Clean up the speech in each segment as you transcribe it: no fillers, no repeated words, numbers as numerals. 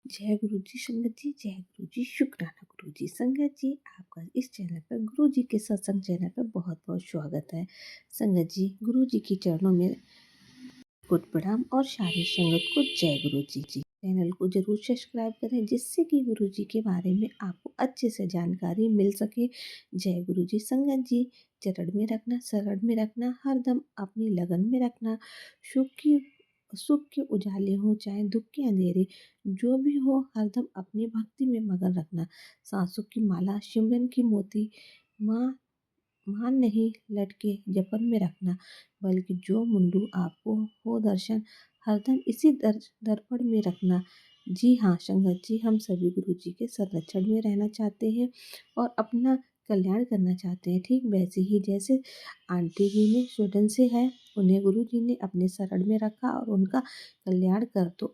जय गुरु जी संगत जी, जय गुरु जी, शुक्राना गुरु जी संगत जी। आपका इस चैनल पर गुरु जी के सत्संग चैनल पर बहुत बहुत स्वागत है। संगत जी, गुरु जी के चरणों में कोट प्रणाम और सारी संगत को जय गुरु जी। चैनल को जरूर सब्सक्राइब करें जिससे कि गुरु जी के बारे में आपको अच्छे से जानकारी मिल सके। जय गुरु जी संगत जी। चरण में रखना, शरण में रखना, हरदम अपनी लगन में रखना। सुख के उजाले हो चाहे दुख के अंधेरे, जो भी हो हरदम अपनी भक्ति में मगन रखना। सांसों की माला, सिमरन की मोती, माँ मान नहीं लटके जपन में रखना, बल्कि जो मुंडू आपको हो दर्शन, हरदम इसी दर्पण में रखना। जी हाँ संगत जी, हम सभी गुरु जी के संरक्षण में रहना चाहते हैं और अपना कल्याण करना चाहते हैं। ठीक वैसे ही जैसे आंटी जी ने स्वीडन से है, उन्हें गुरु जी ने अपने शरण में रखा और उनका कल्याण कर। तो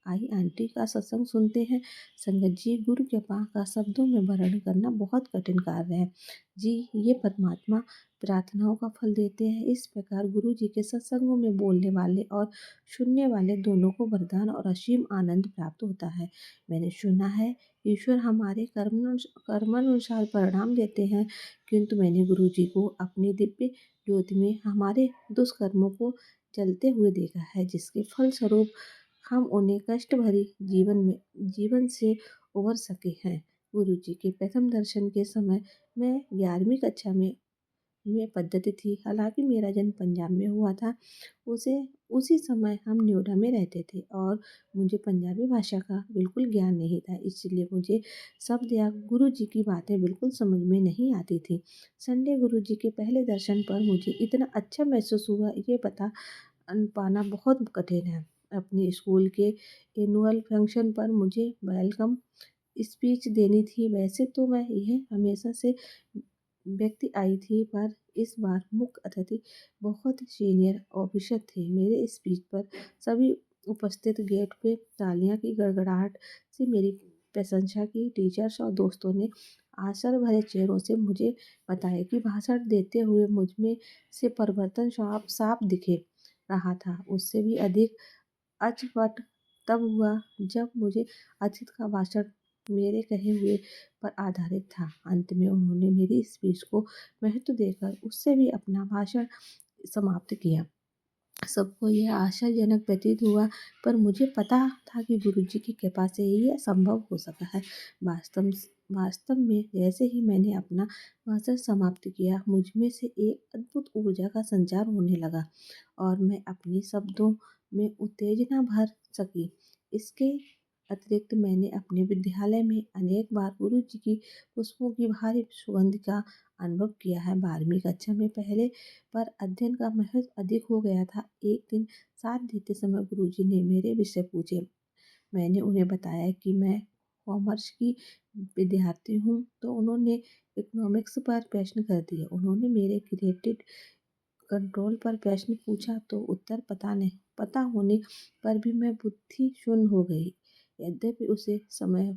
आई आंटी का सत्संग सुनते हैं। संगत जी, गुरु कृपा का शब्दों में वर्णन करना बहुत कठिन कार्य है जी। ये परमात्मा प्रार्थनाओं का फल देते हैं। इस प्रकार गुरु जी के सत्संगों में बोलने वाले और सुनने वाले दोनों को वरदान और असीम आनंद प्राप्त होता है। मैंने सुना है ईश्वर हमारे कर्मानुसार परिणाम देते हैं, किंतु मैंने गुरु जी को अपनी दिव्य ज्योति में हमारे दुष्कर्मों को जलते हुए देखा है, जिसके फलस्वरूप हम उन्हें कष्ट भरी जीवन से उबर सके हैं। गुरु जी के प्रथम दर्शन के समय मैं 11वीं कक्षा में पद्धति थी। हालांकि मेरा जन्म पंजाब में हुआ था। उसे उसी समय हम नोएडा में रहते थे और मुझे पंजाबी भाषा का बिल्कुल ज्ञान नहीं था, इसलिए मुझे शब्द या गुरु जी की बातें बिल्कुल समझ में नहीं आती थी। संडे गुरु जी के पहले दर्शन पर मुझे इतना अच्छा महसूस हुआ, ये बता पाना बहुत कठिन है। अपनी स्कूल के एनुअल फंक्शन पर मुझे वेलकम स्पीच देनी थी। वैसे तो मैं यह हमेशा से व्यक्ति आई थी, पर इस बार मुख्य अतिथि बहुत सीनियर ऑफिसर थे। मेरे स्पीच पर सभी उपस्थित गेट पे तालियां की गड़गड़ाहट से मेरी प्रशंसा की। टीचर्स और दोस्तों ने आशा भरे चेहरों से मुझे बताया कि भाषण देते हुए मुझ में से परिवर्तन साफ साफ दिखे रहा था। उससे भी अधिक अचपट तब हुआ जब मुझे अतीत का भाषण मेरे कहे हुए पर आधारित था। अंत में उन्होंने मेरी स्पीच को महत्व देकर उससे भी अपना भाषण समाप्त किया। सबको यह आशाजनक प्रतीत हुआ, पर मुझे पता था कि गुरुजी की कृपा से ही यह संभव हो सका है। वास्तव वास्तव में जैसे ही मैंने अपना भाषण समाप्त किया, मुझ में से एक अद्भुत ऊर्जा का संचार होने लगा और मैं अपने शब्दों में उत्तेजना भर सकी। इसके अतिरिक्त मैंने अपने विद्यालय में अनेक बार गुरु जी की पुष्पों की भारी सुगंध का अनुभव किया है। 12वीं कक्षा में पहले पर अध्ययन का महत्व अधिक हो गया था। एक दिन साथ देते समय गुरुजी ने मेरे विषय पूछे। मैंने उन्हें बताया कि मैं कॉमर्स की विद्यार्थी हूँ, तो उन्होंने इकोनॉमिक्स पर प्रश्न कर दिया। उन्होंने मेरे क्रेडिट कंट्रोल पर प्रश्न पूछा तो उत्तर पता होने पर भी मैं बुद्धि शून्य हो गई। यद्यपि उसे समय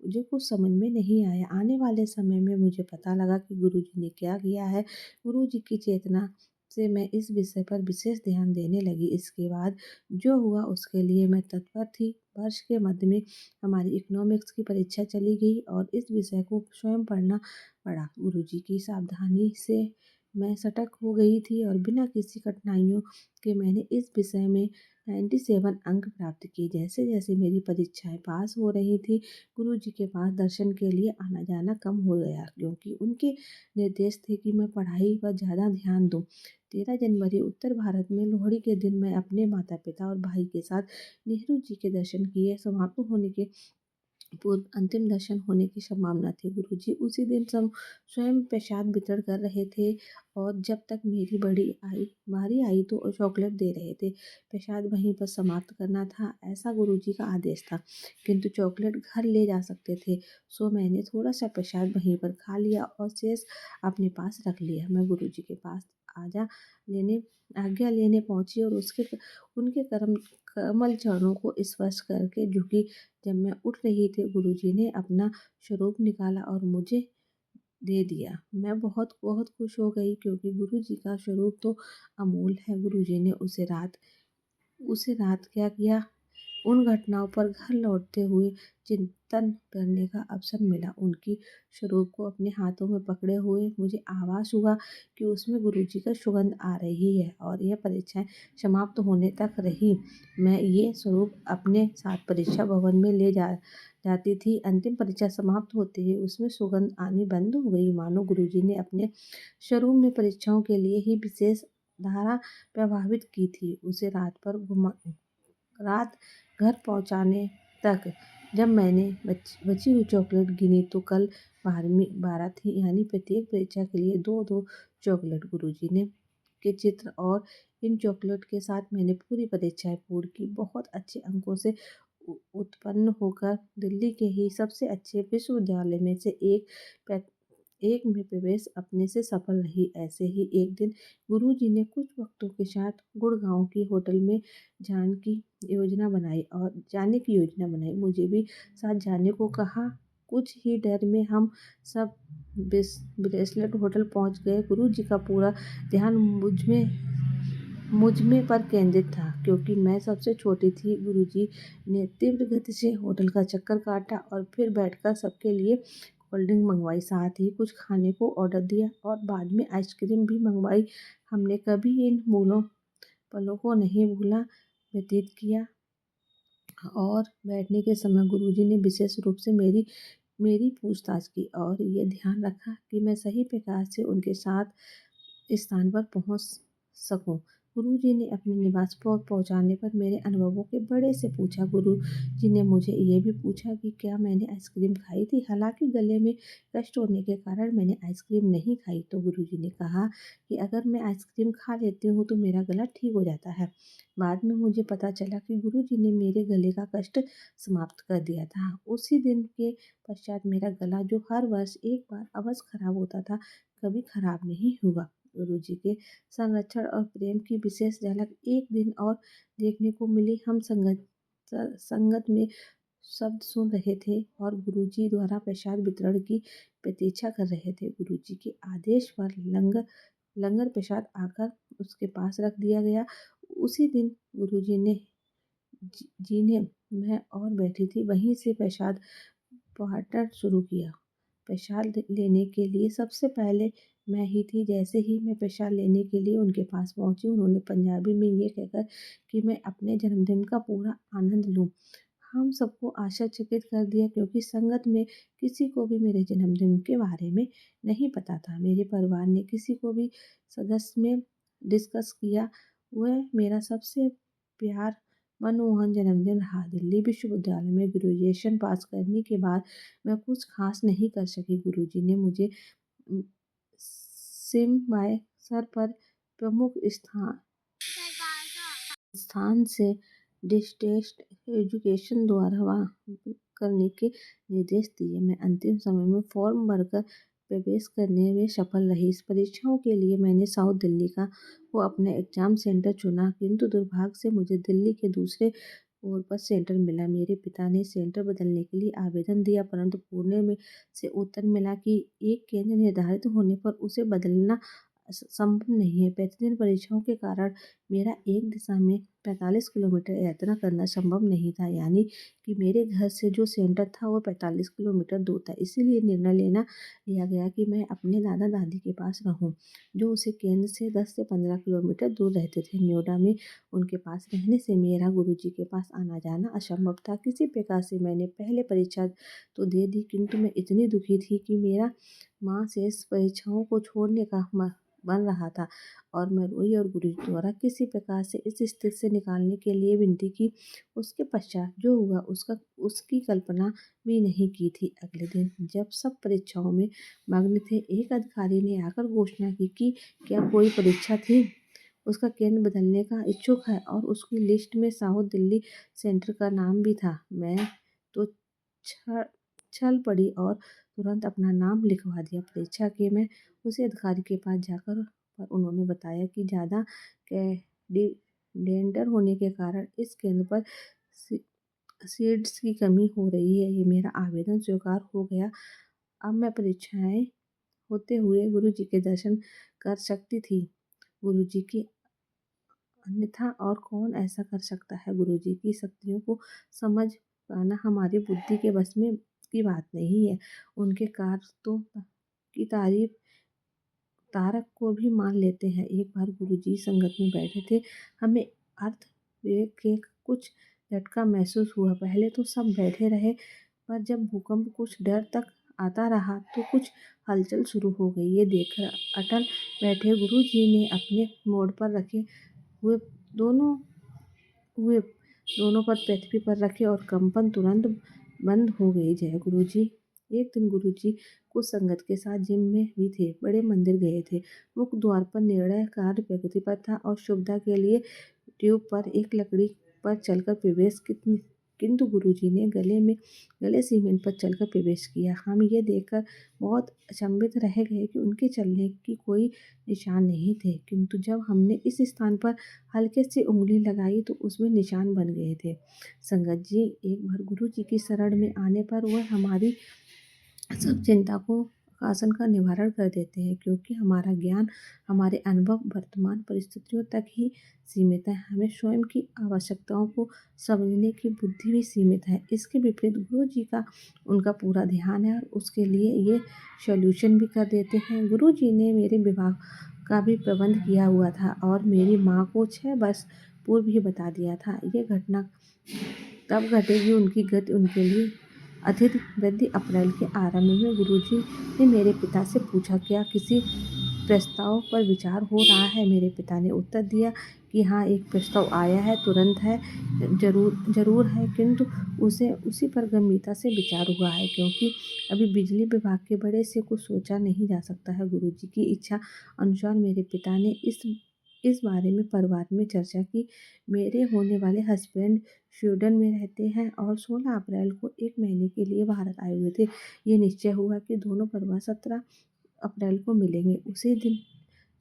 मुझे कुछ समझ में नहीं आया। आने वाले समय में मुझे पता लगा कि गुरुजी ने क्या किया है। गुरुजी की चेतना से मैं इस विषय पर विशेष ध्यान देने लगी। इसके बाद जो हुआ उसके लिए मैं तत्पर थी। वर्ष के मध्य में हमारी इकोनॉमिक्स की परीक्षा चली गई और इस विषय को स्वयं पढ़ना पड़ा। गुरुजी की सावधानी से मैं सटक हो गई थी और बिना किसी कठिनाइयों के मैंने इस विषय में 97 अंक प्राप्त किए। जैसे जैसे मेरी परीक्षाएं पास हो रही थी, गुरु जी के पास दर्शन के लिए आना जाना कम हो गया, क्योंकि उनके निर्देश थे कि मैं पढ़ाई पर ज़्यादा ध्यान दूं। 13 जनवरी उत्तर भारत में लोहड़ी के दिन मैं अपने माता पिता और भाई के साथ नेहरू जी के दर्शन किए। समाप्त होने के पूर्व अंतिम दर्शन होने की संभावना थी। गुरुजी उसी दिन स्वयं प्रसाद वितरण कर रहे थे और जब तक मेरी बारी आई तो वो चॉकलेट दे रहे थे। प्रसाद वहीं पर समाप्त करना था, ऐसा गुरुजी का आदेश था, किंतु चॉकलेट घर ले जा सकते थे। सो मैंने थोड़ा सा प्रसाद वहीं पर खा लिया और शेष अपने पास रख लिया। मैं गुरुजी के पास आजा लेने आज्ञा लेने पहुंची और उनके कमल चरणों को स्पर्श करके झुकी। जब मैं उठ रही थी, गुरुजी ने अपना स्वरूप निकाला और मुझे दे दिया। मैं बहुत बहुत खुश हो गई, क्योंकि गुरुजी का स्वरूप तो अमूल है। गुरुजी ने उसे रात क्या किया, उन घटनाओं पर घर लौटते हुए चिंतन करने का अवसर मिला। उनकी स्वरूप को अपने हाथों में पकड़े हुए मुझे आभास हुआ कि उसमें गुरुजी का सुगंध आ रही है और यह परीक्षाएं समाप्त होने तक रही। मैं ये स्वरूप अपने साथ परीक्षा भवन में ले जाती थी। अंतिम परीक्षा समाप्त होते ही उसमें सुगंध आनी बंद हो गई, मानो गुरुजी ने अपने स्वरूप में परीक्षाओं के लिए ही विशेष धारा प्रभावित की थी। उसे रात घर पहुंचाने तक जब मैंने बची हुई चॉकलेट गिनी तो कल 12 थी, यानी प्रत्येक परीक्षा के लिए दो दो चॉकलेट। गुरुजी ने के चित्र और इन चॉकलेट के साथ मैंने पूरी परीक्षाएं पूर्ण की। बहुत अच्छे अंकों से उत्पन्न होकर दिल्ली के ही सबसे अच्छे विश्वविद्यालय में से एक में प्रवेश अपने से सफल रही। ऐसे ही एक दिन गुरुजी ने कुछ वक्तों के साथ गुड़गांव की होटल में जाने की जाने की योजना बनाई। मुझे भी साथ जाने को कहा। कुछ ही देर में हम सब ब्रेसलेट होटल पहुंच गए। गुरुजी का पूरा ध्यान मुझ में पर केंद्रित था, क्योंकि मैं सबसे छोटी थी। गुरुजी ने तीव्र गति से होटल का चक्कर काटा और फिर बैठकर सबके लिए कोल्ड ड्रिंक मंगवाई। साथ ही कुछ खाने को ऑर्डर दिया और बाद में आइसक्रीम भी मंगवाई। हमने कभी इन पलों को नहीं भूला। व्यतीत किया और बैठने के समय गुरुजी ने विशेष रूप से मेरी पूछताछ की और ये ध्यान रखा कि मैं सही प्रकार से उनके साथ स्थान पर पहुंच सकूं। गुरुजी ने अपने निवास पर पहुंचाने पर मेरे अनुभवों के बड़े से पूछा। गुरुजी ने मुझे ये भी पूछा कि क्या मैंने आइसक्रीम खाई थी। हालांकि गले में कष्ट होने के कारण मैंने आइसक्रीम नहीं खाई, तो गुरुजी ने कहा कि अगर मैं आइसक्रीम खा लेती हूँ तो मेरा गला ठीक हो जाता है। बाद में मुझे पता चला कि गुरुजी ने मेरे गले का कष्ट समाप्त कर दिया था। उसी दिन के पश्चात मेरा गला, जो हर वर्ष एक बार अवश्य खराब होता था, कभी खराब नहीं हुआ। गुरुजी के संरक्षण और प्रेम की विशेष झलक एक दिन और देखने को मिली। हम संगत में शब्द सुन रहे थे और गुरुजी द्वारा प्रसाद वितरण की प्रतीक्षा कर रहे थे। गुरुजी के आदेश पर लंगर प्रसाद आकर उसके पास रख दिया गया। उसी दिन गुरुजी ने जी ने मैं और बैठी थी वहीं से प्रसाद बांटना शुरू किया। प्रसाद लेने के लिए सबसे पहले मैं ही थी। जैसे ही मैं प्रसाद लेने के लिए उनके पास पहुंची, उन्होंने पंजाबी में ये कहकर कि मैं अपने जन्मदिन का पूरा आनंद लूं, हम सबको आश्चर्यचकित कर दिया, क्योंकि संगत में किसी को भी मेरे जन्मदिन के बारे में नहीं पता था। मेरे परिवार ने किसी को भी सदस्य में डिस्कस किया। वह मेरा सबसे प्यार मनमोहन जन्मदिन रहा। दिल्ली विश्वविद्यालय में ग्रेजुएशन पास करने के बाद मैं कुछ खास नहीं कर सकी। गुरुजी ने मुझे सिम बाय सर पर प्रमुख स्थान से डिस्टेंस एजुकेशन द्वारा करने के निर्देश दिए। मैं अंतिम समय में फॉर्म भरकर प्रवेश करने में सफल रही। इस परीक्षाओं के लिए मैंने साउथ दिल्ली को अपना एग्जाम सेंटर चुना, किंतु दुर्भाग्य से मुझे दिल्ली के दूसरे ओर पर सेंटर मिला। मेरे पिता ने सेंटर बदलने के लिए आवेदन दिया, परंतु पुणे में से उत्तर मिला कि एक केंद्र निर्धारित होने पर उसे बदलना संभव नहीं है। प्रतिदिन परीक्षाओं के कारण मेरा एक दिशा में 45 किलोमीटर यात्रा करना संभव नहीं था, यानी कि मेरे घर से जो सेंटर था वो 45 किलोमीटर दूर था। इसीलिए निर्णय लिया गया कि मैं अपने दादा दादी के पास रहूं, जो उसे केंद्र से 10 से 15 किलोमीटर दूर रहते थे। नोएडा में उनके पास रहने से मेरा गुरुजी के पास आना जाना असंभव था। किसी प्रकार से मैंने पहले परीक्षा तो दे दी, किंतु मैं इतनी दुखी थी कि मेरा माँ शेष परीक्षाओं को छोड़ने का बन रहा था और मैं रोई और गुरुजी द्वारा किसी प्रकार से इस स्थिति से निकालने के लिए विनती की। उसके पश्चात जो हुआ उसकी कल्पना भी नहीं की थी। अगले दिन जब सब परीक्षाओं में मग्न थे, एक अधिकारी ने आकर घोषणा की कि क्या कोई परीक्षा थी उसका केंद्र बदलने का इच्छुक है, और उसकी लिस्ट में साउथ दिल्ली सेंटर का नाम भी था। मैं तो छल पड़ी और तुरंत अपना नाम लिखवा दिया। परीक्षा के मैं उसी अधिकारी के पास जाकर पर उन्होंने बताया कि ज़्यादा कैंडिडेट होने के कारण इस केंद्र पर सीट्स की कमी हो रही है। ये मेरा आवेदन स्वीकार हो गया। अब मैं परीक्षाएं होते हुए गुरुजी के दर्शन कर सकती थी। गुरुजी की अन्यथा और कौन ऐसा कर सकता है। गुरुजी की शक्तियों को समझ पाना हमारी बुद्धि के बस में की बात नहीं है। उनके कार्य तो की तारीफ तारक को भी मान लेते हैं। एक बार गुरुजी संगत में बैठे थे। हमें अर्थ विवेक के कुछ झटका महसूस हुआ। पहले तो सब बैठे रहे, पर जब भूकंप कुछ देर तक आता रहा तो कुछ हलचल शुरू हो गई। ये देखकर अटल बैठे गुरुजी ने अपने मोड़ पर रखे हुए दोनों हुए दोनों पर पृथ्वी पर रखे और कंपन तुरंत बंद हो गई। जय गुरुजी। एक दिन गुरुजी कुछ संगत के साथ जिम में भी थे। बड़े मंदिर गए थे। मुख्य द्वार पर निर्णय कार्य प्रगति पर था और शुभदा के लिए ट्यूब पर एक लकड़ी पर चलकर प्रवेश किंतु गुरुजी ने गले सीमेंट पर चलकर प्रवेश किया। हम ये देखकर बहुत अचंभित रह गए कि उनके चलने की कोई निशान नहीं थे, किंतु जब हमने इस स्थान पर हल्के से उंगली लगाई तो उसमें निशान बन गए थे। संगत जी, एक बार गुरु जी की शरण में आने पर वह हमारी सब चिंता को आसन का निवारण कर देते हैं, क्योंकि हमारा ज्ञान, हमारे अनुभव वर्तमान परिस्थितियों तक ही सीमित है। हमें स्वयं की आवश्यकताओं को समझने की बुद्धि भी सीमित है। इसके विपरीत गुरु जी का उनका पूरा ध्यान है और उसके लिए ये सॉल्यूशन भी कर देते हैं। गुरु जी ने मेरे विवाह का भी प्रबंध किया हुआ था और मेरी माँ को 6 वर्ष पूर्व ही बता दिया था। ये घटना तब घटेगी उनकी गति उनके लिए अधिक वृद्धि। अप्रैल के आरंभ में गुरुजी ने मेरे पिता से पूछा, क्या किसी प्रस्ताव पर विचार हो रहा है। मेरे पिता ने उत्तर दिया कि हाँ, एक प्रस्ताव आया है, तुरंत है, जरूर है, किंतु उसी पर गंभीरता से विचार हुआ है, क्योंकि अभी बिजली विभाग के बड़े से कुछ सोचा नहीं जा सकता है। गुरुजी की इच्छा अनुसार मेरे पिता ने इस बारे में परिवार में चर्चा की। मेरे होने वाले हस्बैंड स्वीडन में रहते हैं और 16 अप्रैल को 1 महीने के लिए भारत आए हुए थे। ये निश्चय हुआ कि दोनों परिवार 17 अप्रैल को मिलेंगे। उसी दिन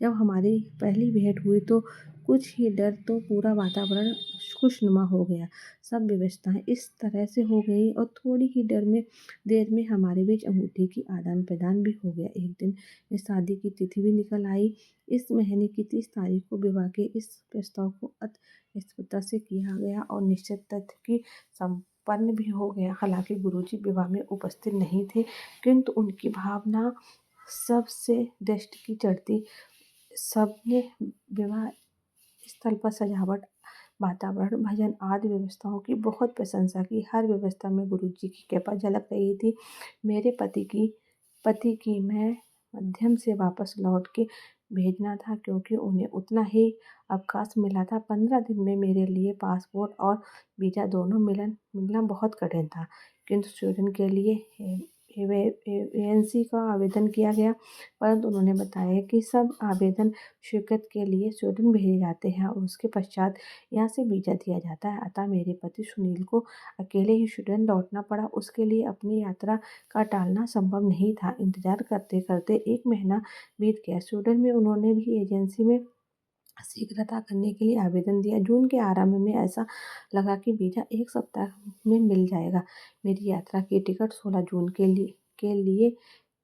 जब हमारी पहली भेंट हुई तो कुछ ही डर तो पूरा वातावरण खुशनुमा हो गया। सब व्यवस्थाएं इस तरह से हो गई और थोड़ी ही देर में हमारे बीच अंगूठी की आदान प्रदान भी हो गया। एक दिन इस शादी की तिथि भी निकल आई। इस महीने की 30 तारीख को विवाह के इस प्रस्ताव को अति स्पष्टता से किया गया और निश्चित तथ्य की संपन्न भी हो गया। हालांकि गुरुजी विवाह में उपस्थित नहीं थे, किंतु उनकी भावना सबसे दृष्टि की चढ़ती। सबने विवाह स्थल पर सजावट, वातावरण, भजन आदि व्यवस्थाओं की बहुत प्रशंसा की। हर व्यवस्था में गुरुजी की कृपा झलक रही थी। मेरे पति की मैं मध्यम से वापस लौट के भेजना था, क्योंकि उन्हें उतना ही अवकाश मिला था। 15 दिन में मेरे लिए पासपोर्ट और वीज़ा दोनों मिलना बहुत कठिन था, किंतु स्वीडन के लिए एएनसी का आवेदन किया गया, परंतु उन्होंने बताया कि सब आवेदन स्वीकृत के लिए स्वीडन भेजे जाते हैं और उसके पश्चात यहाँ से वीज़ा दिया जाता है। अतः मेरे पति सुनील को अकेले ही स्वीडन लौटना पड़ा। उसके लिए अपनी यात्रा का टालना संभव नहीं था। इंतजार करते करते 1 महीना बीत गया। स्वीडन में उन्होंने भी एजेंसी में शीघ्रता करने के लिए आवेदन दिया। जून के आरंभ में ऐसा लगा कि वीज़ा 1 सप्ताह में मिल जाएगा। मेरी यात्रा की टिकट 16 जून के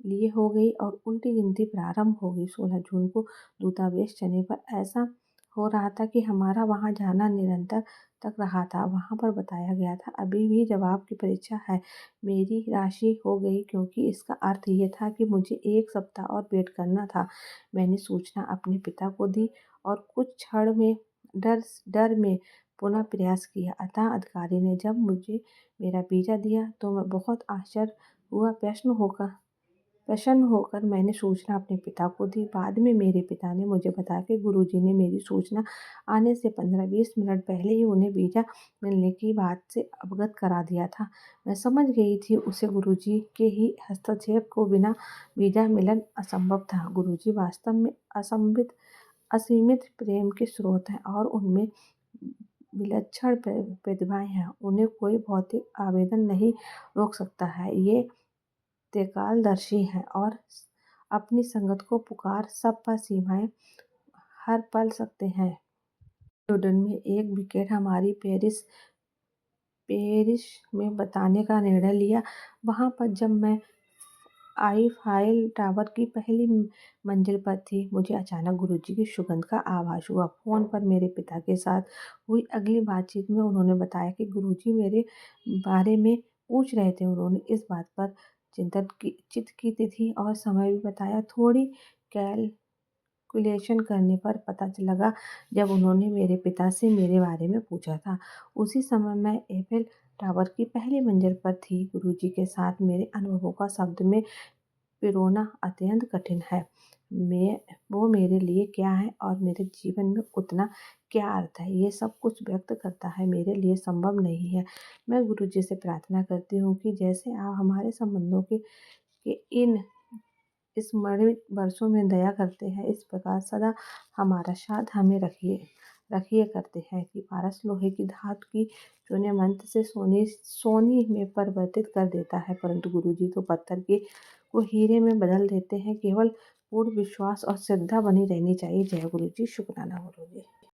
लिए हो गई और उल्टी गिनती प्रारंभ हो गई। 16 जून को दूतावास चलने पर ऐसा हो रहा था कि हमारा वहां जाना निरंतर तक रहा था। वहां पर बताया गया था, अभी भी जवाब की परीक्षा है। मेरी राशि हो गई, क्योंकि इसका अर्थ ये था कि मुझे 1 सप्ताह और वेट करना था। मैंने सूचना अपने पिता को दी और कुछ क्षण में डर में पुनः प्रयास किया। अतः अधिकारी ने जब मुझे मेरा वीज़ा दिया तो मैं बहुत आश्चर्य हुआ। प्रसन्न होकर मैंने सूचना अपने पिता को दी। बाद में मेरे पिता ने मुझे बताया कि गुरुजी ने मेरी सूचना आने से 15-20 मिनट पहले ही उन्हें वीज़ा मिलने की बात से अवगत करा दिया था। मैं समझ गई थी उसे गुरुजी के ही हस्तक्षेप को बिना वीज़ा मिलन असंभव था। गुरुजी वास्तव में असीमित प्रेम के स्रोत हैं और उनमें विलक्षण प्रतिभाएं हैं। उन्हें कोई भौतिक आवेदन नहीं रोक सकता है। ये त्रिकालदर्शी हैं और अपनी संगत को पुकार सब पर सीमाएं हर पल सकते हैं। स्वीडन में एक विकेट हमारी पेरिस में बताने का निर्णय लिया। वहां पर जब मैं आईफाइल टावर की पहली मंजिल पर थी, मुझे अचानक गुरुजी की सुगंध का आभास हुआ। फ़ोन पर मेरे पिता के साथ हुई अगली बातचीत में उन्होंने बताया कि गुरुजी मेरे बारे में पूछ रहे थे। उन्होंने इस बात पर चित की तिथि और समय भी बताया। थोड़ी कैलकुलेशन करने पर पता लगा जब उन्होंने मेरे पिता से मेरे बारे में पूछा था। उसी समय मैं एफिल टावर की पहली मंजिल पर थी। गुरुजी के साथ मेरे अनुभवों का शब्द में पिरोना अत्यंत कठिन है। मैं वो मेरे लिए क्या है और मेरे जीवन में उतना क्या अर्थ है, ये सब कुछ व्यक्त करता है मेरे लिए संभव नहीं है। मैं गुरुजी से प्रार्थना करती हूँ कि जैसे आप हमारे संबंधों के इन स्मरणित वर्षों में दया करते हैं, इस प्रकार सदा हमारा साथ हमें रखिए रखिए करते हैं कि पारस लोहे की धातु की चूने मंत्र से सोनी में परिवर्तित कर देता है, परंतु गुरुजी तो पत्थर के को हीरे में बदल देते हैं। केवल पूर्ण विश्वास और श्रद्धा बनी रहनी चाहिए। जय गुरुजी। शुक्राना गुरुजी।